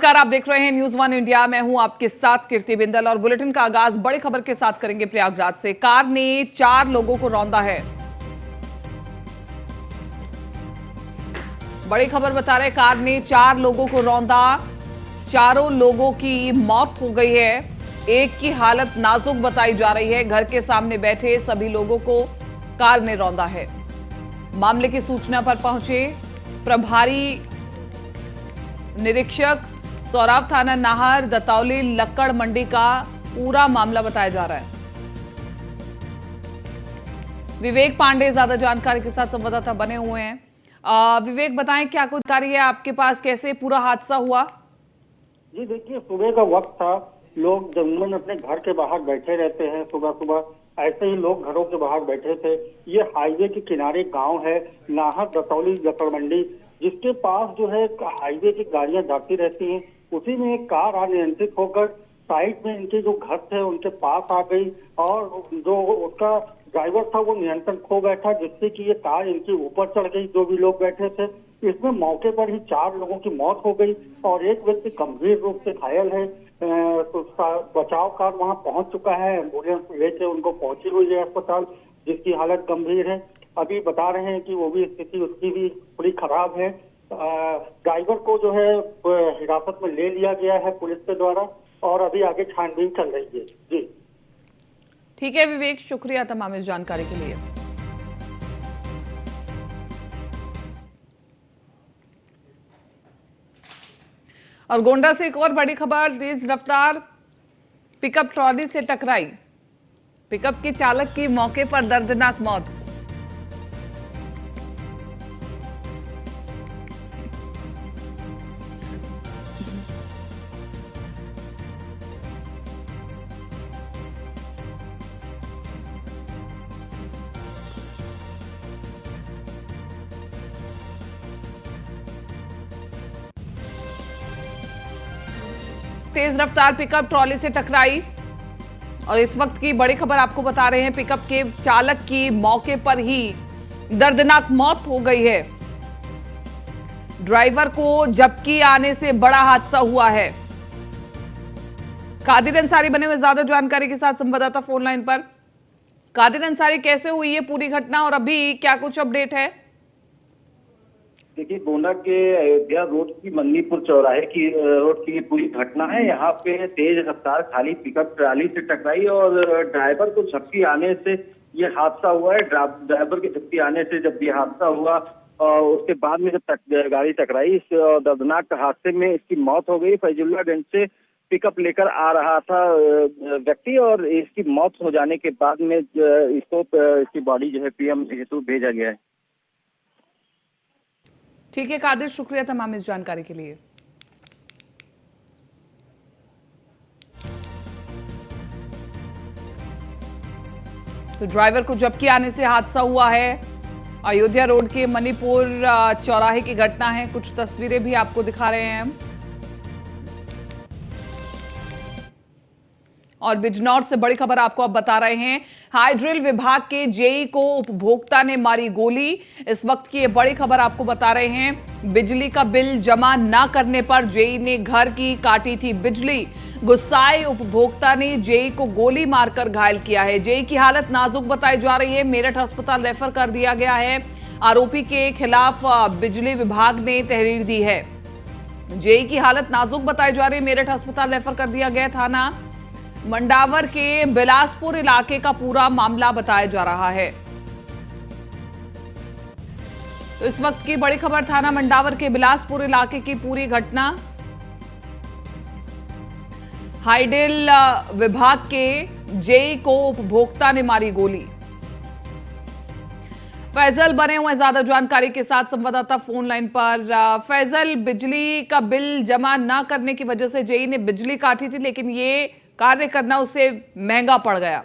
नमस्कार, आप देख रहे हैं न्यूज वन इंडिया। मैं हूं आपके साथ कीर्ति बिंदल और बुलेटिन का आगाज बड़ी खबर के साथ करेंगे प्रयागराज से। कार ने 4 लोगों को रौंदा है। बड़ी खबर बता रहे, कार ने 4 लोगों को रौंदा। चारों लोगों की मौत हो गई है। एक की हालत नाजुक बताई जा रही है। घर के सामने बैठे सभी लोगों को कार ने रौंदा है। मामले की सूचना पर पहुंचे प्रभारी निरीक्षक सौराव थाना नाहर दतौली लक्कड़ मंडी का पूरा मामला बताया जा रहा है। विवेक पांडे ज्यादा जानकारी के साथ संवाददाता बने हुए हैं। विवेक, बताएं क्या कुछ जानकारी है आपके पास, कैसे पूरा हादसा हुआ? जी देखिए, सुबह का वक्त था। लोग जंगल अपने घर के बाहर बैठे रहते हैं। सुबह सुबह ऐसे ही लोग घरों के बाहर बैठे थे। ये हाईवे के किनारे गांव है नाहर दतौली लक्कड़ मंडी, जिसके पास जो है हाईवे की गाड़ियां जाती रहती हैं। उसी में एक कार अनियंत्रित होकर साइड में इनके जो घर थे उनके पास आ गई और जो उसका ड्राइवर था वो नियंत्रण खो बैठा, जिससे कि ये कार इनके ऊपर चढ़ गई। जो भी लोग बैठे थे, इसमें मौके पर ही 4 लोगों की मौत हो गई और एक व्यक्ति गंभीर रूप से घायल है। तो बचाव कार वहां पहुंच चुका है। एम्बुलेंस लेके उनको पहुंची हुई है अस्पताल, जिसकी हालत गंभीर है। अभी बता रहे हैं कि वो भी स्थिति उसकी भी थोड़ी खराब है। ड्राइवर को जो है हिरासत में ले लिया गया है पुलिस के द्वारा और अभी आगे छानबीन चल रही है। जी ठीक है विवेक, शुक्रिया तमाम इस जानकारी के लिए। और गोंडा से एक और बड़ी खबर, तेज रफ्तार पिकअप ट्रॉली से टकराई। पिकअप के चालक की मौके पर दर्दनाक मौत। तेज रफ्तार पिकअप ट्रॉली से टकराई और इस वक्त की बड़ी खबर आपको बता रहे हैं, पिकअप के चालक की मौके पर ही दर्दनाक मौत हो गई है। ड्राइवर को झपकी आने से बड़ा हादसा हुआ है। कादिर अंसारी बने हुए ज्यादा जानकारी के साथ संवाददाता फोन लाइन पर। कादिर अंसारी, कैसे हुई है पूरी घटना और अभी क्या कुछ अपडेट है? देखिए, गोंडा के अयोध्या रोड की मन्नीपुर चौराहे की रोड की पूरी घटना है। यहाँ पे तेज रफ्तार खाली पिकअप ट्राली से टकराई और ड्राइवर को झपकी आने से ये हादसा हुआ है। ड्राइवर के झपकी आने से जब ये हादसा हुआ और उसके बाद में जब गाड़ी टकराई, इस दर्दनाक हादसे में इसकी मौत हो गई। फैजुल्लागंज से पिकअप लेकर आ रहा था व्यक्ति और इसकी मौत हो जाने के बाद में इसकी बॉडी जो है पीएम हेतु भेजा गया है। ठीक है कादिर, शुक्रिया तमाम इस जानकारी के लिए। तो ड्राइवर को झपकी आने से हादसा हुआ है। अयोध्या रोड के मणिपुर चौराहे की घटना है। कुछ तस्वीरें भी आपको दिखा रहे हैं हम। और बिजनौर से बड़ी खबर आपको अब बता रहे हैं, हाइड्रिल विभाग के जेई को उपभोक्ता ने मारी गोली। इस वक्त की ये बड़ी खबर आपको बता रहे हैं, बिजली का बिल जमा ना करने पर जेई ने घर की काटी थी बिजली। गुस्साए उपभोक्ता ने जेई को गोली मारकर घायल किया है। जेई की हालत नाजुक बताई जा रही है। मेरठ अस्पताल रेफर कर दिया गया है। आरोपी के खिलाफ बिजली विभाग ने तहरीर दी है। जेई की हालत नाजुक बताई जा रही है। मेरठ अस्पताल रेफर कर दिया गया। थाना मंडावर के बिलासपुर इलाके का पूरा मामला बताया जा रहा है। तो इस वक्त की बड़ी खबर, थाना मंडावर के बिलासपुर इलाके की पूरी घटना। हाइडिल विभाग के जेई को उपभोक्ता ने मारी गोली। फैजल बने हुए ज्यादा जानकारी के साथ संवाददाता फोन लाइन पर। फैजल, बिजली का बिल जमा ना करने की वजह से जेई ने बिजली काटी थी, लेकिन ये कार्य करना उसे महंगा पड़ गया।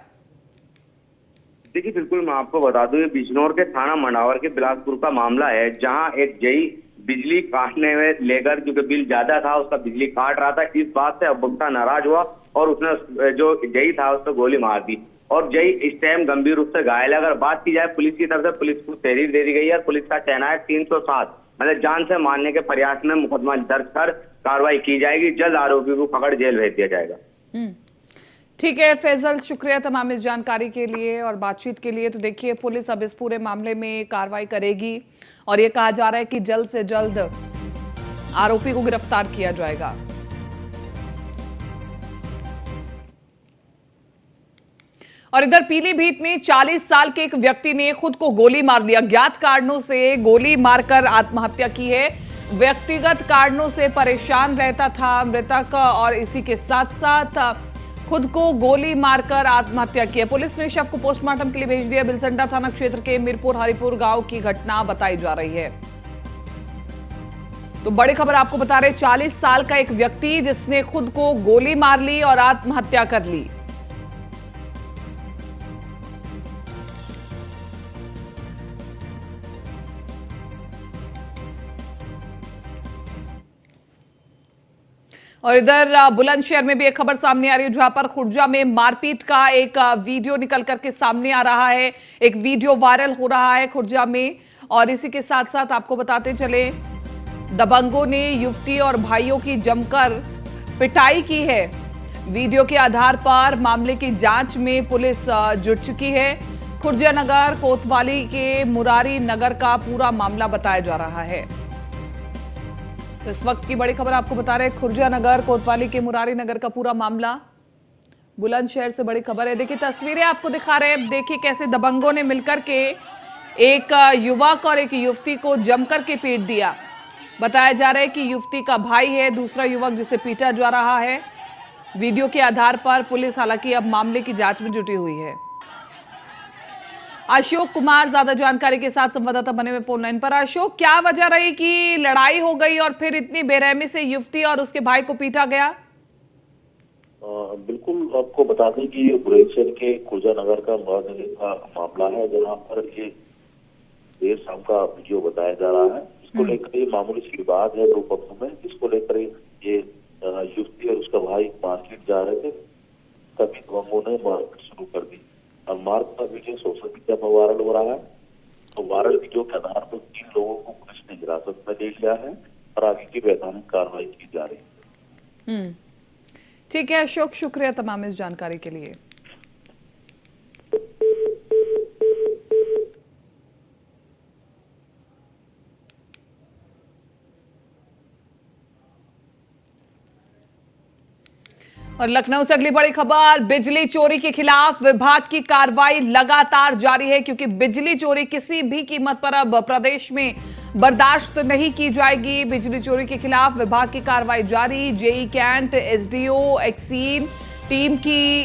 देखिए, बिल्कुल मैं आपको बता दूं, ये बिजनौर के थाना मंडावर के बिलासपुर का मामला है, जहां एक जेई बिजली काटने में लेकर, क्योंकि बिल ज्यादा था, उसका बिजली काट रहा था। इस बात से उपभोक्ता नाराज हुआ और उसने जो जेई था उसको गोली मार दी और जेई इस टाइम गंभीर रूप से घायल है। अगर बात की जाए पुलिस की तरफ से, पुलिस को तहरीर दे दी गई है। पुलिस का कहना है 307 मतलब जान से मारने के प्रयास में मुकदमा दर्ज कर कार्रवाई की जाएगी। जल्द आरोपी को पकड़ जेल भेज दिया जाएगा। ठीक है फैजल, शुक्रिया तमाम इस जानकारी के लिए और बातचीत के लिए। तो देखिए पुलिस अब इस पूरे मामले में कार्रवाई करेगी और ये कहा जा रहा है कि जल्द से जल्द आरोपी को गिरफ्तार किया जाएगा। और इधर पीलीभीत में 40 साल के एक व्यक्ति ने खुद को गोली मार दिया। ज्ञात कारणों से गोली मारकर आत्महत्या की है। व्यक्तिगत कारणों से परेशान रहता था मृतक और इसी के साथ साथ खुद को गोली मारकर आत्महत्या की है। पुलिस ने शव को पोस्टमार्टम के लिए भेज दिया। बिलसंडा थाना क्षेत्र के मीरपुर हरिपुर गांव की घटना बताई जा रही है। तो बड़ी खबर आपको बता रहे, 40 साल का एक व्यक्ति जिसने खुद को गोली मार ली और आत्महत्या कर ली। और इधर बुलंदशहर में भी एक खबर सामने आ रही है जहां पर खुर्जा में मारपीट का एक वीडियो निकल करके सामने आ रहा है। एक वीडियो वायरल हो रहा है खुर्जा में। और इसी के साथ साथ आपको बताते चले, दबंगों ने युवती और भाइयों की जमकर पिटाई की है। वीडियो के आधार पर मामले की जांच में पुलिस जुट चुकी है। खुर्जा नगर कोतवाली के मुरारी नगर का पूरा मामला बताया जा रहा है। तो इस वक्त की बड़ी खबर आपको बता रहे हैं, खुर्जा नगर कोतवाली के मुरारी नगर का पूरा मामला। बुलंदशहर से बड़ी खबर है। देखिए तस्वीरें आपको दिखा रहे हैं। देखिए कैसे दबंगों ने मिलकर के एक युवक और एक युवती को जमकर के पीट दिया। बताया जा रहा है कि युवती का भाई है दूसरा युवक जिसे पीटा जा रहा है। वीडियो के आधार पर पुलिस हालांकि अब मामले की जांच में जुटी हुई है। अशोक कुमार ज्यादा जानकारी के साथ संवाददाता बने हुए फोन लाइन पर। अशोक, क्या वजह रही कि लड़ाई हो गई और फिर इतनी बेरहमी से युवती और उसके भाई को पीटा गया? बिल्कुल आपको बता दें कि ये बुलंदशहर के खुर्जा नगर का मुरारी का मामला है, जहां पर ये देर शाम का वीडियो बताया जा रहा है। इसको लेकर ये मामूली सी विवाद है दो पक्षों में। इसको लेकर ये युवती और उसका भाई मार्केट जा रहे थे, तभी दबंगों ने मारपीट शुरू कर दी और मारपीट का वीडियो सोशल मीडिया पर वायरल हो रहा है। तो वायरल वीडियो के आधार पर 3 लोगों को पुलिस ने हिरासत में ले लिया है और आगे की वैधानिक कार्रवाई की जा रही है। ठीक है अशोक, शुक्रिया तमाम इस जानकारी के लिए। और लखनऊ से अगली बड़ी खबर, बिजली चोरी के खिलाफ विभाग की कार्रवाई लगातार जारी है क्योंकि बिजली चोरी किसी भी कीमत पर अब प्रदेश में बर्दाश्त नहीं की जाएगी। बिजली चोरी के खिलाफ विभाग की कार्रवाई जारी। जेई कैंट, एसडीओ, एक्सीन टीम की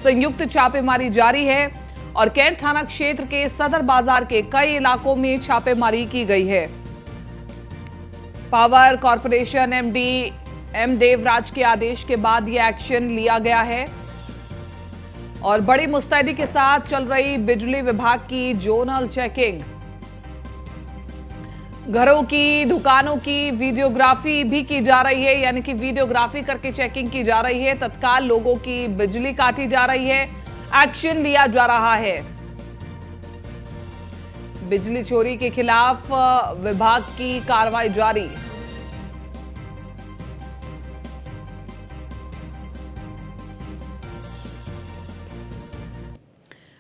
संयुक्त छापेमारी जारी है और कैंट थाना क्षेत्र के सदर बाजार के कई इलाकों में छापेमारी की गई है। Power corporation MD M Devraj के आदेश के बाद यह एक्शन लिया गया है और बड़ी मुस्तैदी के साथ चल रही बिजली विभाग की जोनल चेकिंग। घरों की, दुकानों की वीडियोग्राफी भी की जा रही है, यानी कि वीडियोग्राफी करके चेकिंग की जा रही है। तत्काल लोगों की बिजली काटी जा रही है, एक्शन लिया जा रहा है। बिजली चोरी के खिलाफ विभाग की कार्रवाई जारी।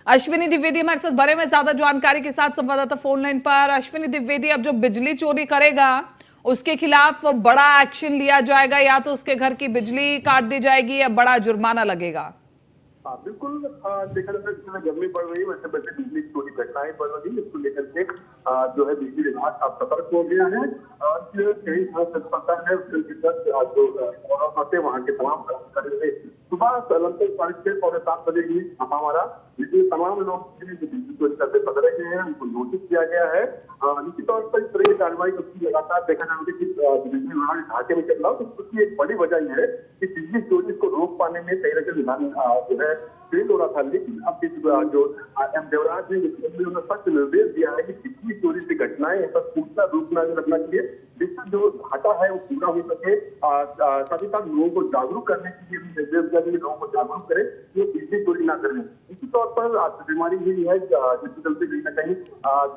अश्विनी द्विवेदी हमारे साथ बड़े में ज्यादा जानकारी के साथ संवाददाता फोन लाइन पर। अश्विनी द्विवेदी, अब जो बिजली चोरी करेगा उसके खिलाफ बड़ा एक्शन लिया जाएगा, या तो उसके घर की बिजली काट दी जाएगी या बड़ा जुर्माना लगेगा? बिल्कुल, देखा जाता है जितनी गर्मी बढ़ रही है वैसे वैसे बिजली चोरी घटनाएं बढ़ रही है। इसको लेकर के जो है बिजली विभाग अब सतर्क हो गया है और कई पता है जो वहाँ के तमाम कर्मचारी सुबह लगभग 6:30 पौने 7 बजे ही हमारा जितने तमाम लोग बिजली चोरी करते पकड़े गए हैं उनको नोटिस किया गया है। निश्चित तौर पर इस तरह की कार्रवाई उसकी लगातार देखा जाएगा कि बिजली विभाग ढांचे में चल रहा हो, तो उसकी एक बड़ी वजह यह है कि बिजली चोरी को रोक पाने में कहीं ना कहीं विभाग जो है ट्रेंड हो रहा था। लेकिन अब जो एम देवराज ने उन्होंने सख्त निर्देश दिया है कि किसी चोरी की घटनाएं पर पूछना रूप में रखना चाहिए, जिससे जो घाटा है वो पूरा हो सके। साथ ही साथ लोगों को जागरूक करने के लिए भी निर्देश दिया कि लोगों को जागरूक करें कि वो बिजली चोरी ना करें। इसी तौर पर बीमारी यही है जिसके चलते कहीं ना कहीं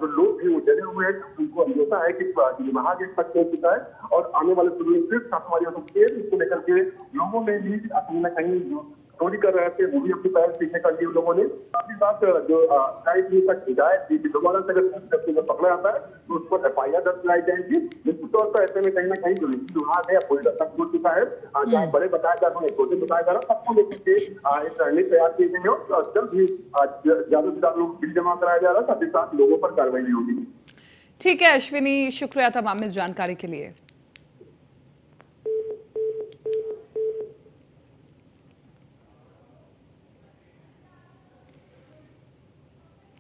जो लोग हैं वो डरे हुए हैं, उनको अंदेशा है कि विभाग एक सख्त हो चुका है और आने वाले समय में फिर छापेमारी हो सकती है। इसको लेकर के लोगों में भी कहीं ना कहीं चोरी कर रहे थे वो भी अपनी पैर सीखने का लिए लोगों ने। साथ ही साथ जो तक हिदायत दी कि दोबारा से अगर पकड़ा जाता है तो उस पर FIR दर्ज कराई जाएगी। निश्चित तौर पर ऐसे में कहीं ना कहीं जो निजी विभाग है पूरी तक हो चुका है, चाहे बड़े बताया जा रहा है छोटे बताया जा रहा है, सबको लेकर के एक रणनीति तैयार की गई है और जल्द ही ज्यादा से ज्यादा लोग बिल जमा कराया जा रहा है। साथ ही साथ लोगों पर कार्रवाई भी होगी। ठीक है अश्विनी, शुक्रिया तमाम इस जानकारी के लिए।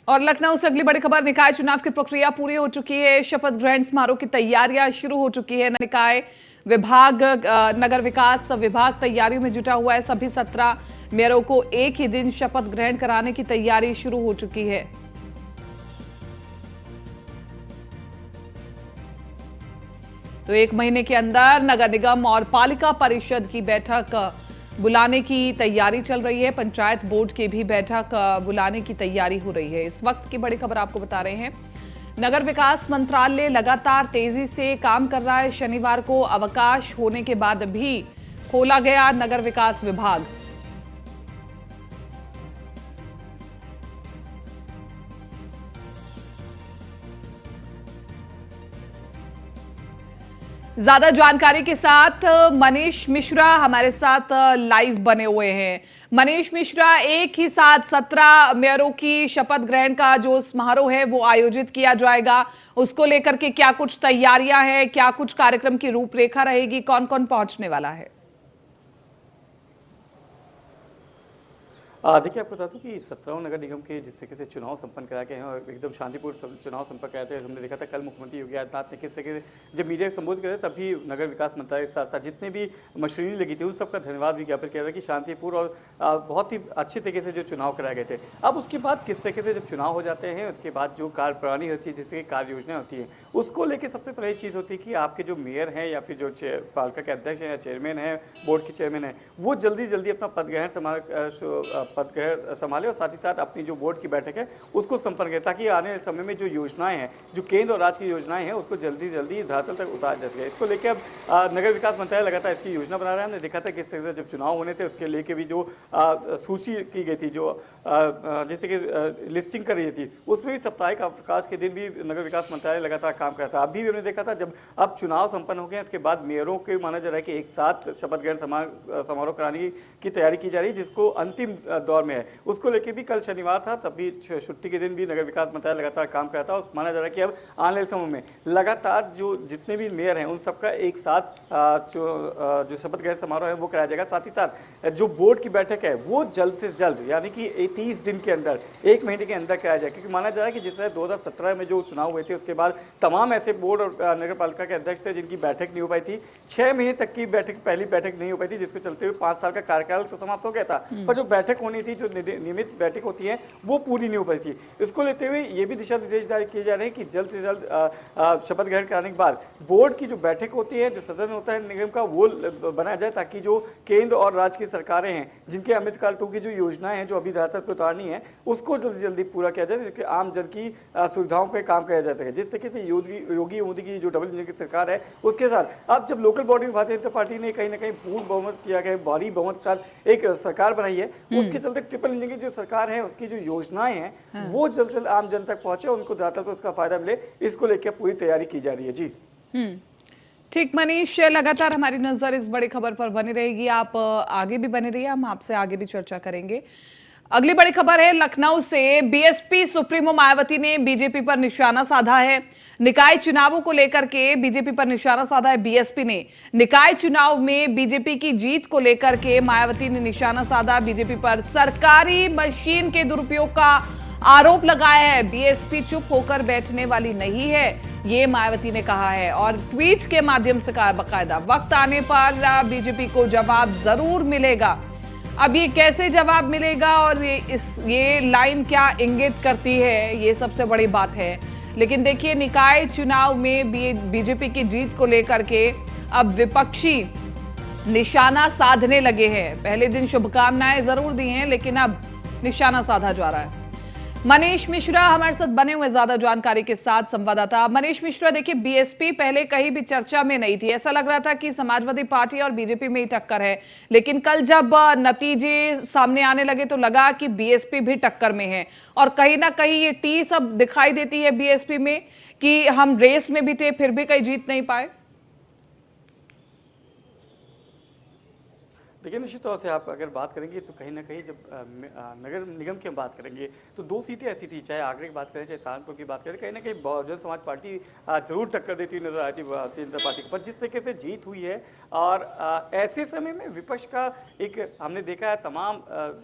और लखनऊ से अगली बड़ी खबर, निकाय चुनाव की प्रक्रिया पूरी हो चुकी है। शपथ ग्रहण समारोह की तैयारियां शुरू हो चुकी है। निकाय विभाग, नगर विकास विभाग तैयारियों में जुटा हुआ है। सभी 17 मेयरों को एक ही दिन शपथ ग्रहण कराने की तैयारी शुरू हो चुकी है। तो 1 महीने के अंदर नगर निगम और पालिका परिषद की बैठक बुलाने की तैयारी चल रही है। पंचायत बोर्ड की भी बैठक बुलाने की तैयारी हो रही है। इस वक्त की बड़ी खबर आपको बता रहे हैं, नगर विकास मंत्रालय लगातार तेजी से काम कर रहा है। शनिवार को अवकाश होने के बाद भी खोला गया नगर विकास विभाग। ज्यादा जानकारी के साथ मनीष मिश्रा हमारे साथ लाइव बने हुए हैं। मनीष मिश्रा, एक ही साथ 17 मेयरों की शपथ ग्रहण का जो समारोह है वो आयोजित किया जाएगा, उसको लेकर के क्या कुछ तैयारियां हैं, क्या कुछ कार्यक्रम की रूपरेखा रहेगी, कौन कौन पहुंचने वाला है? देखिए, आपको बता दूं कि 17 नगर निगम के जिस तरीके से चुनाव संपन्न कराए गए हैं और एकदम शांतिपूर्ण चुनाव संपन्न कराए थे। हमने देखा था कल मुख्यमंत्री योगी आदित्यनाथ ने किस तरीके से जब मीडिया को संबोधित किया तभी नगर विकास मंत्रालय के साथ साथ जितने भी मशीनरी लगी थी उन सबका धन्यवाद भी ज्ञापित किया था कि शांतिपूर्ण और बहुत ही अच्छे तरीके से जो चुनाव कराए गए थे। अब उसके बाद किस तरीके से जब चुनाव हो जाते हैं उसके बाद जो कार्यप्रणाली होती है, जिससे कार्य योजना होती है, उसको लेकर सबसे पहले चीज़ होती है कि आपके जो मेयर हैं या फिर जो पालिका के अध्यक्ष हैं या चेयरमैन हैं, बोर्ड के चेयरमैन हैं, वो जल्दी जल्दी अपना पदग्रहण संभाले और साथ ही साथ अपनी जो बोर्ड की बैठक है उसको संपन्न करें, ताकि आने वाले समय में जो योजनाएं हैं, जो केंद्र और राज्य की योजनाएं हैं, उसको जल्दी जल्दी धरातल तक उतार जा सके। इसको लेकर अब नगर विकास मंत्रालय लगातार इसकी योजना बना रहा है। हमने देखा था किस तरह से जब चुनाव होने थे उसके लेके भी जो सूची की गई थी, जो जैसे कि लिस्टिंग कर रही थी, उसमें भी साप्ताहिक अवकाश के दिन भी नगर विकास मंत्रालय लगातार काम कर रहा था। अभी भी हमने देखा था जब अब चुनाव संपन्न हो गए इसके बाद मेयरों के माना जा रहा है कि एक साथ शपथ ग्रहण समारोह कराने की तैयारी की जा रही है, जिसको अंतिम दौर में है। उसको लेकर भी कल शनिवार था, तब भी छुट्टी के दिन भी नगर विकास मंत्रालय लगातार काम करता है। माना जा रहा है कि अब आने वाले समय में लगातार जो जितने भी मेयर हैं उन सबका एक साथ जो शपथ ग्रहण समारोह है वो कराया जाएगा। साथ ही साथ जो बोर्ड की बैठक है वो जल्द से जल्द यानी कि 30 दिन के अंदर, 1 महीने के अंदर कराया जाएगा, क्योंकि माना जा रहा है कि जिस तरह 2017 में जो चुनाव हुए थे उसके बाद तमाम ऐसे बोर्ड और नगर पालिका के अध्यक्ष थे जिनकी बैठक नहीं हो पाई थी। 6 महीने तक की पहली बैठक नहीं हो पाई थी, जिसको चलते हुए 5 साल का कार्यकाल तो समाप्त हो गया था, पर जो बैठक होनी थी, जो नियमित बैठक होती है, वो पूरी नहीं हो पाई थी। इसको लेते हुए ये भी दिशा निर्देश जारी किए जा रहे हैं कि जल्द से जल्द शपथ ग्रहण कराने के बाद बोर्ड की जो बैठक होती है, जो सदन होता है निगम का, वो बनाया जाए, ताकि जो केंद्र और राज्य की सरकारें हैं जिनके अमृतकाल 2 की जो योजनाएं हैं जो अभी धरातल पर उतारनी है, उसको जल्दी जल्दी पूरा किया जाए, जिसके आम जन की सुविधाओं पर काम किया जा सके। जिस तरीके से योगी मोदी की जो डबल इंजन की सरकार है उसके साथ अब जब लोकल बॉडी में भारतीय जनता पार्टी ने कहीं ना कहीं पूर्ण बहुमत किया गया, भारी बहुमत के साथ एक सरकार बनाई है, उसके चलते ट्रिपल इंजन की जो सरकार है उसकी जो योजनाएं हैं वो जल्द से जल्द आम जन तक पहुंचे, उनको धरातल पर उसका फायदा मिले, इसको लेकर पूरी तैयारी की जा रही है। जी ठीक मनीष, लगातार हमारी नजर इस बड़ी खबर पर बनी रहेगी, आप आगे भी बने रहिए, हम आपसे आगे भी चर्चा करेंगे। अगली बड़ी खबर है लखनऊ से, बीएसपी सुप्रीमो मायावती ने बीजेपी पर निशाना साधा है। निकाय चुनावों को लेकर के बीजेपी पर निशाना साधा है बीएसपी ने। निकाय चुनाव में बीजेपी की जीत को लेकर के मायावती ने निशाना साधा, बीजेपी पर सरकारी मशीन के दुरुपयोग का आरोप लगाया है। बीएसपी चुप होकर बैठने वाली नहीं है, ये मायावती ने कहा है और ट्वीट के माध्यम से कहा बकायदा, वक्त आने पर बीजेपी को जवाब जरूर मिलेगा। अब ये कैसे जवाब मिलेगा और ये लाइन क्या इंगित करती है, ये सबसे बड़ी बात है। लेकिन देखिए, निकाय चुनाव में बीजेपी की जीत को लेकर के अब विपक्षी निशाना साधने लगे हैं। पहले दिन शुभकामनाएं जरूर दी हैं, लेकिन अब निशाना साधा जा रहा है। मनीष मिश्रा हमारे साथ बने हुए ज्यादा जानकारी के साथ संवाददाता। मनीष मिश्रा, देखिए, बीएसपी पहले कहीं भी चर्चा में नहीं थी, ऐसा लग रहा था कि समाजवादी पार्टी और बीजेपी में ही टक्कर है, लेकिन कल जब नतीजे सामने आने लगे तो लगा कि बीएसपी भी टक्कर में है और कहीं ना कहीं ये टीस अब दिखाई देती है बीएसपी में कि हम रेस में भी थे फिर भी कहीं जीत नहीं पाए। देखिए, निश्चित तौर से आप अगर बात करेंगे तो कहीं ना कहीं जब नगर निगम की हम बात करेंगे तो 2 सीटें ऐसी थी, चाहे आगरा की बात करें चाहे सहारनपुर की बात करें, कहीं ना कहीं बहुजन समाज पार्टी जरूर टक्कर देती हुई नजर आती भारतीय जनता पार्टी पर, जिस तरीके से जीत हुई है। और ऐसे समय में विपक्ष का एक हमने देखा है, तमाम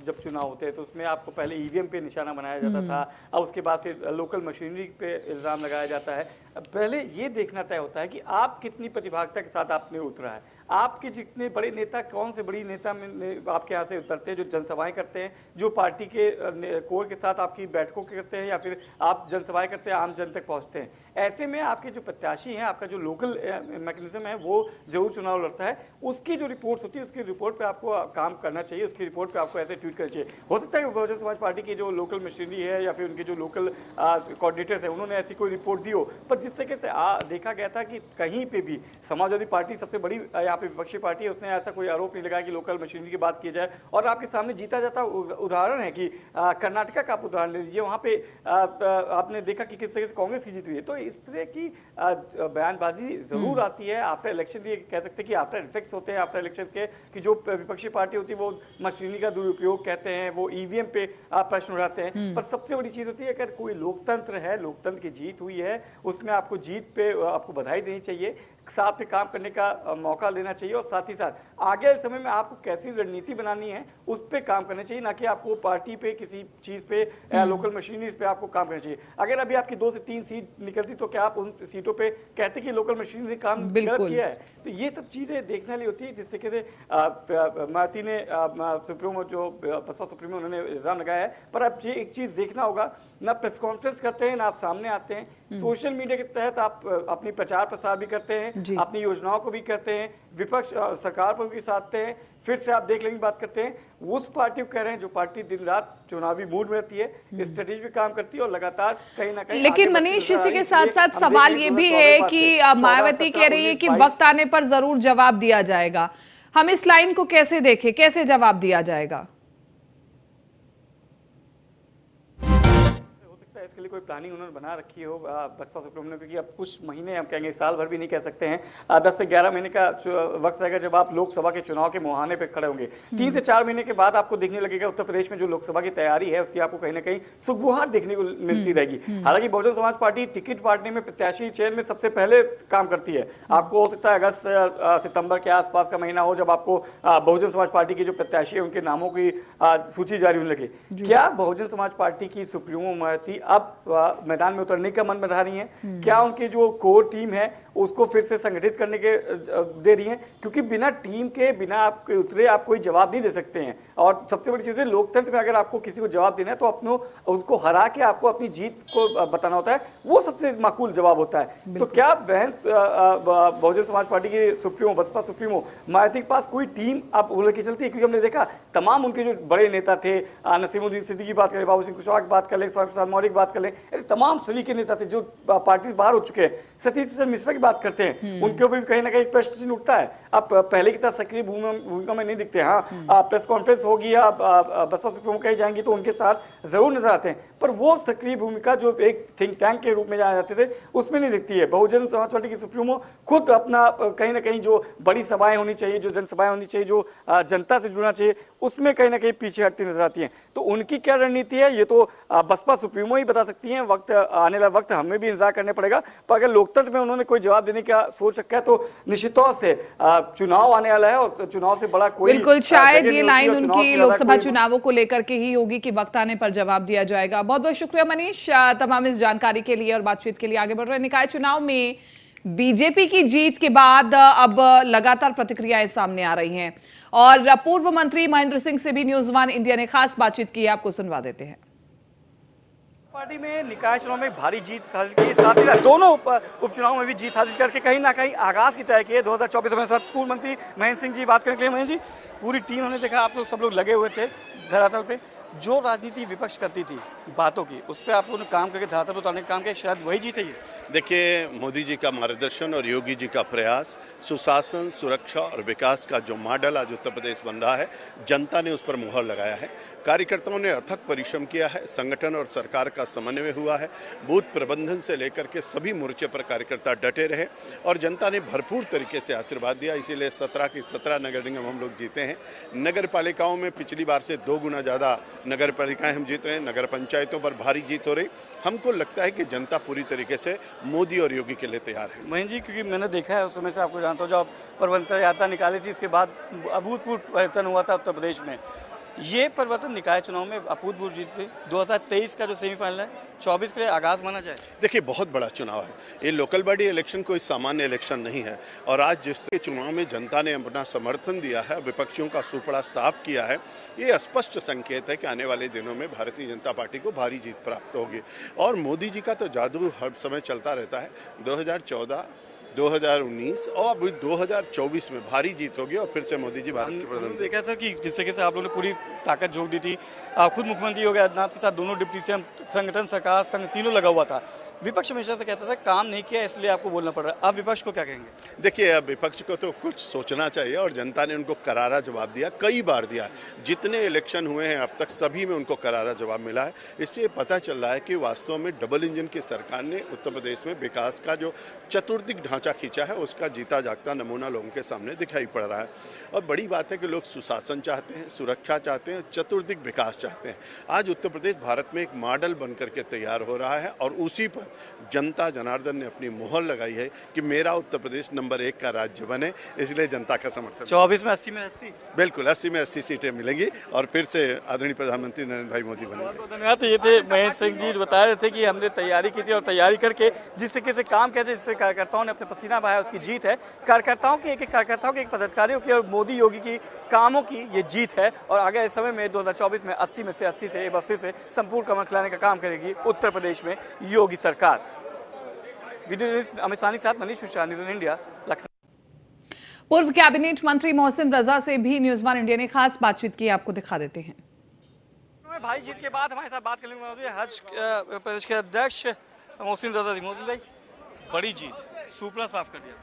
जब चुनाव होते हैं तो उसमें आपको पहले ईवीएम पे निशाना बनाया जाता था और उसके बाद फिर लोकल मशीनरी पे इल्ज़ाम लगाया जाता है। पहले ये देखना तय होता है कि आप कितनी प्रतिभागिता के साथ आपने उतरा है, आपके जितने बड़े नेता, कौन से बड़ी नेता में आपके यहाँ से उतरते हैं, जो जनसभाएं करते हैं, जो पार्टी के कोर के साथ आपकी बैठकों करते हैं या फिर आप जनसभाएं करते हैं, आम जन तक पहुँचते हैं। ऐसे में आपके जो प्रत्याशी हैं, आपका जो लोकल मैकेनिज्म है वो जरूर चुनाव लड़ता है। उसकी जो रिपोर्ट्स होती है उसकी रिपोर्ट पे आपको काम करना चाहिए, उसकी रिपोर्ट पे आपको ऐसे ट्वीट करना चाहिए। हो सकता है कि बहुजन समाज पार्टी की जो लोकल मशीनरी है या फिर उनके जो लोकल कोऑर्डिनेटर्स हैं उन्होंने ऐसी कोई रिपोर्ट दी हो, पर जिस तरीके से देखा गया था कि कहीं पे भी समाजवादी पार्टी सबसे बड़ी यहाँ पे विपक्षी पार्टी है, उसने ऐसा कोई आरोप नहीं लगाया कि लोकल मशीनरी की बात की जाए। और आपके सामने जीता जाता उदाहरण है कि कर्नाटका का आप उदाहरण ले लीजिए, वहाँ पे आपने देखा कि किस तरीके से कांग्रेस की जीत हुई है। तो इस तरह की बयानबाजी जरूर आती है आफ्टर इलेक्शन, ये कह सकते हैं कि आफ्टर इफेक्ट्स होते हैं आफ्टर इलेक्शन के, कि जो विपक्षी पार्टी होती है वो मशीनरी का दुरुपयोग कहते हैं, वो ईवीएम पे प्रश्न उठाते हैं। पर सबसे बड़ी चीज होती है, अगर कोई लोकतंत्र है, लोकतंत्र की जीत हुई है, उसमें आपको जीत पे आपको बधाई देनी चाहिए, साथ में काम करने का मौका देना चाहिए और साथ ही साथ आगे समय में आपको कैसी रणनीति बनानी है उस पर काम करना चाहिए, ना कि आपको पार्टी पे किसी चीज पे लोकल मशीनरी पे आपको काम करना चाहिए। अगर अभी आपकी 2 से 3 सीट निकलती तो क्या आप उन सीटों पे कहते कि लोकल मशीनरी ने काम गलत किया है? तो ये सब चीजें देखने वाली होती है। जिस तरीके से मायावती ने सुप्रीमो जो बसपा सुप्रीमो उन्होंने इल्जाम लगाया है, पर अब ये एक चीज देखना होगा, ना प्रेस कॉन्फ्रेंस करते हैं ना आप सामने आते हैं, सोशल मीडिया के तहत आप अपनी प्रचार प्रसार भी करते हैं, अपनी योजनाओं को भी करते हैं, विपक्ष सरकार पर भी साधते हैं, फिर से आप देख लेंगे बात करते हैं। उस पार्टी को कह रहे हैं जो पार्टी दिन रात चुनावी मूड में रहती है, स्ट्रेटेजी भी काम करती है और लगातार कहीं ना कहीं। लेकिन मनीष, इसी के साथ साथ सवाल ये भी है कि मायावती कह रही है कि वक्त आने पर जरूर जवाब दिया जाएगा। हम इस लाइन को कैसे देखें, कैसे जवाब दिया जाएगा? इसके लिए कोई प्लानिंग उन्होंने बना रखी हो बसपा सुप्रीमो ने, क्योंकि अब कुछ महीने हम कहेंगे, साल भर भी नहीं कह सकते हैं, 10 से 11 महीने का वक्त रहेगा जब आप लोकसभा के चुनाव के मुहाने पे खड़े होंगे। 3 से 4 महीने के बाद आपको देखने लगेगा उत्तर प्रदेश में जो लोकसभा की तैयारी है उसकी आपको कहीं ना कहीं सुगबुहार देखने को मिलती रहेगी। हालांकि बहुजन समाज पार्टी टिकट बांटने में, प्रत्याशी चयन में सबसे पहले काम करती है। आपको हो सकता है अगस्त सितंबर के आसपास का महीना हो जब आपको बहुजन समाज पार्टी के जो प्रत्याशी है उनके नामों की सूची जारी होने लगे। क्या बहुजन समाज पार्टी की सुप्रीमो मायावती अब मैदान में उतरने का मन बना रही हैं? क्या उनकी जो कोर टीम है उसको फिर से संगठित करने के दे रही हैं? क्योंकि बिना टीम के, बिना आपके उतरे आप कोई जवाब नहीं दे सकते हैं। और सबसे बड़ी चीज है, लोकतंत्र में अगर आपको किसी को जवाब देना है तो अपनों उसको हरा के आपको अपनी जीत को बताना होता है, वो सबसे माकूल जवाब होता है। तो क्या बहन बहुजन समाज पार्टी की सुप्रीमो, बसपा सुप्रीमो मायावती के पास कोई टीम अब उलझ के चलती है? क्योंकि हमने देखा तमाम उनके जो बड़े नेता थे, नसीमुद्दीन सिद्दीकी की बात करें, बाबू सिंह कुशवाहा की बात कर लें, स्वामी प्रसाद मौर्य की बात कर लें, ऐसे तमाम सभी के नेता थे जो पार्टी से बाहर हो चुके हैं। सतीश मिश्रा की बात करते हैं, उनके ऊपर भी कहीं ना कहीं प्रश्न चिन्ह उठता है। अब पहले की तरह सक्रिय भूमिका में नहीं दिखते। हाँ, प्रेस कॉन्फ्रेंस होगी या बसपा सुप्रीमो कहीं जाएंगी तो उनके साथ जरूर नजर आते हैं, पर वो सक्रिय भूमिका जो एक थिंक टैंक के रूप में जाने जाते थे उसमें नहीं दिखती है। बहुजन समाज पार्टी की सुप्रीमो खुद अपना कहीं ना कहीं जो बड़ी सभाएं होनी चाहिए, जो जनसभाएं होनी चाहिए, जो जनता से जुड़ना चाहिए, उसमें कहीं ना कहीं पीछे हटती नजर आती है। तो उनकी क्या रणनीति है ये तो बसपा सुप्रीमो ही बता सकती है। वक्त आने वाला वक्त हमें भी इंतजार करने पड़ेगा, पर अगर लोकतंत्र में उन्होंने कोई जवाब देने का सोच रखा है तो निश्चित तौर से चुनाव आने वाला है और चुनाव से बड़ा कोई बिल्कुल शायद ये लाइन उनकी लोकसभा चुनावों को लेकर के ही होगी कि वक्त आने पर जवाब दिया जाएगा। बहुत बहुत शुक्रिया मनीष तमाम इस जानकारी के लिए और बातचीत के लिए। आगे बढ़ रहे निकाय चुनाव में बीजेपी की जीत के बाद अब लगातार प्रतिक्रियाएं सामने आ रही हैं और पूर्व मंत्री महेंद्र सिंह से भी न्यूज़ वन इंडिया ने खास बातचीत की है, आपको सुनवा देते हैं। पार्टी में निकाय चुनाव में भारी जीत हासिल की, साथ ही दोनों उपचुनाव में भी जीत हासिल करके कहीं ना कहीं आगाज की तय की है 2024 में। साथ पूर्व मंत्री महेंद्र सिंह जी बात करने के लिए। महेंद्र जी, पूरी टीम हमने देखा, आप लोग सब लोग लगे हुए थे धरातल पे। जो राजनीति विपक्ष करती थी बातों की, उस पर आप लोगों ने काम करके धरातल पर उतारने का काम किया, शायद वही जीत है ये। देखिए, मोदी जी का मार्गदर्शन और योगी जी का प्रयास, सुशासन, सुरक्षा और विकास का जो मॉडल आज उत्तर प्रदेश बन रहा है, जनता ने उस पर मुहर लगाया है। कार्यकर्ताओं ने अथक परिश्रम किया है, संगठन और सरकार का समन्वय हुआ है, बूथ प्रबंधन से लेकर के सभी मोर्चे पर कार्यकर्ता डटे रहे और जनता ने भरपूर तरीके से आशीर्वाद दिया। इसीलिए 17 की 17 नगर निगम हम लोग जीते हैं। नगर पालिकाओं में पिछली बार से 2 गुना ज़्यादा नगर पालिकाएं हम जीत रहे हैं। नगर पंचायतों पर भारी जीत हो रही। हमको लगता है कि जनता पूरी तरीके से मोदी और योगी के लिए तैयार है। महेंद्र जी, क्योंकि मैंने देखा है उस समय से, आपको जानता हूँ, जब परिवर्तन यात्रा निकाली थी, इसके बाद अभूतपूर्व परिवर्तन हुआ था उत्तर प्रदेश में। ये परिवर्तन निकाय चुनाव में अभूतपूर्व जीत पे 2023 का जो सेमीफाइनल है 24 के लिए आगाज माना जाए। देखिए, बहुत बड़ा चुनाव है ये। लोकल बॉडी इलेक्शन कोई सामान्य इलेक्शन नहीं है और आज जिस चुनाव में जनता ने अपना समर्थन दिया है, विपक्षियों का सुपड़ा साफ किया है, ये स्पष्ट संकेत है कि आने वाले दिनों में भारतीय जनता पार्टी को भारी जीत प्राप्त होगी। और मोदी जी का तो जादू हर समय चलता रहता है। 2014, 2019 और अभी 2024 में भारी जीत होगी और फिर से मोदी जी भारत के प्रधानमंत्री। देखा सर कि जिस तरीके से आप लोगों ने पूरी ताकत झोंक दी थी, खुद मुख्यमंत्री योगी आदित्यनाथ के साथ दोनों डिप्टी सीएम, संगठन, सरकार, संघ तीनों लगा हुआ था। विपक्ष हमेशा से कहता था काम नहीं किया इसलिए आपको बोलना पड़ रहा है। अब विपक्ष को क्या कहेंगे? देखिए, अब विपक्ष को तो कुछ सोचना चाहिए और जनता ने उनको करारा जवाब दिया, कई बार दिया। जितने इलेक्शन हुए हैं अब तक सभी में उनको करारा जवाब मिला है। इससे पता चल रहा है कि वास्तव में डबल इंजन की सरकार ने उत्तर प्रदेश में विकास का जो चतुर्दिक ढांचा खींचा है उसका जीता जागता नमूना लोगों के सामने दिखाई पड़ रहा है। और बड़ी बात है कि लोग सुशासन चाहते हैं, सुरक्षा चाहते हैं, चतुर्दिक विकास चाहते हैं। आज उत्तर प्रदेश भारत में एक मॉडल बनकर के तैयार हो रहा है और उसी पर जनता जनार्दन ने अपनी मोहर लगाई है कि मेरा उत्तर प्रदेश नंबर 1 का राज्य बने। इसलिए जनता का समर्थन 24 में 80 में 80 बिल्कुल 80 में 80 सीटें मिलेंगी और फिर से आदरणीय प्रधानमंत्री नरेंद्र भाई मोदी बनेंगे। धन्यवाद। तो ये थे महेंद्र सिंह जी, बता रहे थे कि हमने तैयारी की थी और तैयारी करके जिस तरीके से काम किया था, जिससे कार्यकर्ताओं ने अपने पसीना बहाया, उसकी जीत है। कार्यकर्ताओं की, एक कार्यकर्ताओं के, एक पदाधिकारियों की और मोदी योगी की कामों की ये जीत है। और आगे इस समय में 2024 में 80 में से 80 से एक बार फिर से संपूर्ण कमल खिलाने का काम करेगी उत्तर प्रदेश में योगी सरकार। वीडियो जर्नलिस्ट अमित सानी के साथ Manish Mishra, news one India, Lucknow. पूर्व कैबिनेट मंत्री मोहसिन रजा से भी न्यूज़ वन इंडिया ने खास बातचीत की, आपको दिखा देते हैं। भाई जीत के बाद हमारे साथ बात करेंगे हज प्रदेश के अध्यक्ष मोहसिन रजा जी। मोहसिन भाई, बड़ी जीत, सुपड़ा साफ कर दिया।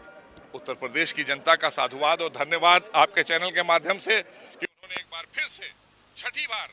उत्तर प्रदेश की जनता का साधुवाद और धन्यवाद आपके चैनल के माध्यम से कि उन्होंने एक बार फिर से छठी बार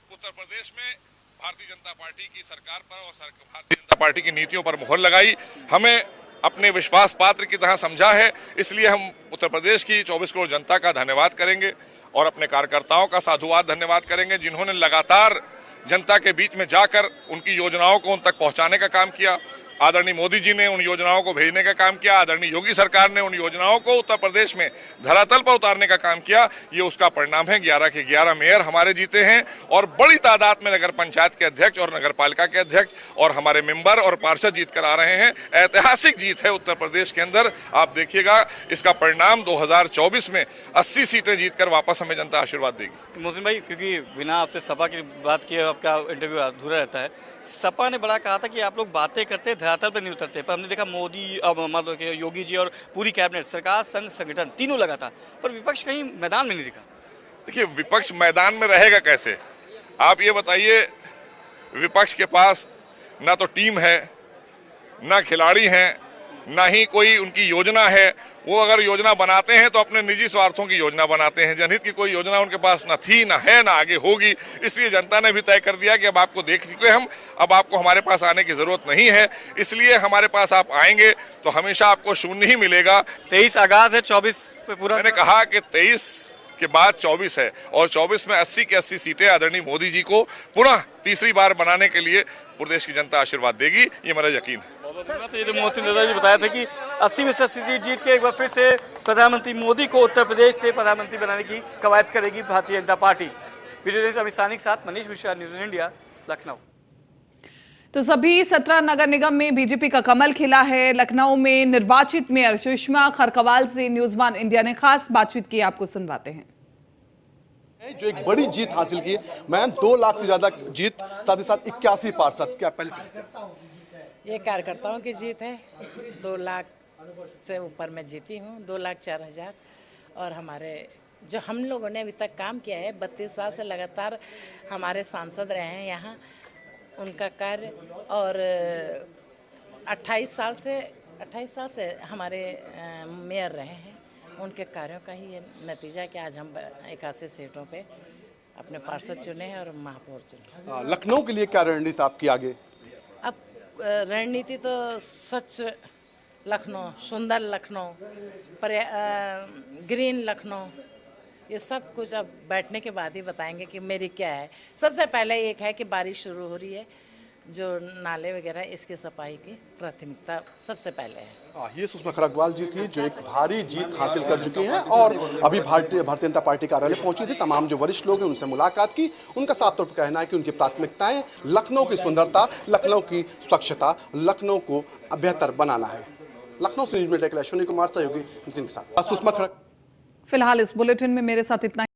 उत्तर प्रदेश में भारतीय जनता पार्टी की सरकार पर और भारतीय जनता पार्टी की नीतियों पर मुहर लगाई। हमें अपने विश्वास पात्र की तरह समझा है, इसलिए हम उत्तर प्रदेश की 24 करोड़ जनता का धन्यवाद करेंगे और अपने कार्यकर्ताओं का साधुवाद धन्यवाद करेंगे, जिन्होंने लगातार जनता के बीच में जाकर उनकी योजनाओं को उन तक पहुंचाने का काम किया। आदरणीय मोदी जी ने उन योजनाओं को भेजने का काम किया, आदरणीय योगी सरकार ने उन योजनाओं को उत्तर प्रदेश में धरातल पर उतारने का काम किया। ये उसका परिणाम है। 11 के 11 मेयर हमारे जीते हैं और बड़ी तादाद में नगर पंचायत के अध्यक्ष और नगर पालिका के अध्यक्ष और हमारे मेंबर और पार्षद जीत कर आ रहे हैं। ऐतिहासिक जीत है उत्तर प्रदेश के अंदर। आप देखिएगा इसका परिणाम 2024 में 80 सीटें जीतकर वापस हमें जनता आशीर्वाद देगी। मोहसिन भाई, क्योंकि बिना आपसे सपा की बात किए आपका इंटरव्यू अधूरा रहता है। सपा ने बड़ा कहा था कि आप लोग बातें करते धरातल पर नहीं उतरते, पर हमने देखा मोदी, मतलब योगी जी और पूरी कैबिनेट, सरकार, संघ, संगठन तीनों लगा था, पर विपक्ष कहीं मैदान में नहीं दिखा। देखिए, विपक्ष मैदान में रहेगा कैसे? आप ये बताइए, विपक्ष के पास ना तो टीम है, ना खिलाड़ी हैं, ना ही कोई उनकी योजना है। वो अगर योजना बनाते हैं तो अपने निजी स्वार्थों की योजना बनाते हैं। जनहित की कोई योजना उनके पास ना थी, ना है, ना आगे होगी। इसलिए जनता ने भी तय कर दिया कि अब आपको देख चुके हम, अब आपको हमारे पास आने की जरूरत नहीं है। इसलिए हमारे पास आप आएंगे तो हमेशा आपको शून्य ही मिलेगा। 23 आगाज है, 24 पे पूरा। मैंने कहा कि 23 के बाद 24 है और 24 में 80 की 80 सीटें आदरणीय मोदी जी को पुनः तीसरी बार बनाने के लिए प्रदेश की जनता आशीर्वाद देगी, ये मेरा यकीन है। तो ये तो मोहसिन रजा जी बताया था कि 80 में से 80 सीट जीत के एक बार फिर से प्रधानमंत्री मोदी को उत्तर प्रदेश से प्रधानमंत्री बनाने की कवायद करेगी Bharatiya Janata party. Video journalist Amit सानी के साथ Manish Mishra, news one India, Lucknow. तो सभी 17 नगर निगम में बीजेपी का कमल खिला है। लखनऊ में निर्वाचित मेयर सुषमा खरकवाल से न्यूज़ 1 इंडिया ने खास बातचीत की, आपको सुनवाते हैं। जो एक बड़ी जीत हासिल की मैम, 2 लाख से ज्यादा जीत, साथ ही साथ 81 पार्षद। क्या पहले ये कार्यकर्ताओं की जीत है। 2 लाख से ऊपर मैं जीती हूँ, 2,04,000। और हमारे जो हम लोगों ने अभी तक काम किया है, 32 साल से लगातार हमारे सांसद रहे हैं यहाँ, उनका कार्य, और 28 साल से हमारे मेयर रहे हैं, उनके कार्यों का ही ये नतीजा है कि आज हम 81 सीटों पे अपने पार्षद चुने हैं और महापौर चुने। लखनऊ के लिए क्या रणनीति आपकी आगे? अब रणनीति तो स्वच्छ लखनऊ, सुंदर लखनऊ, ग्रीन लखनऊ, ये सब कुछ अब बैठने के बाद ही बताएंगे कि मेरी क्या है। सबसे पहले एक है कि बारिश शुरू हो रही है, जो नाले वगैरह, इसकी सफाई की प्राथमिकता सबसे पहले है। ये सुषमा खरकवाल जी थी जो एक भारी जीत हासिल कर चुकी हैं और अभी भारतीय जनता पार्टी कार्यालय पहुंची थी। तमाम जो वरिष्ठ लोग हैं उनसे मुलाकात की। उनका साफ तौर पर कहना है कि उनकी प्राथमिकताएं लखनऊ की सुंदरता, लखनऊ की स्वच्छता, लखनऊ को बेहतर बनाना है। लखनऊ से न्यूज़ में अश्विनी कुमार सहयोगी के साथ सुषमा खरक। फिलहाल इस बुलेटिन में मेरे साथ इतना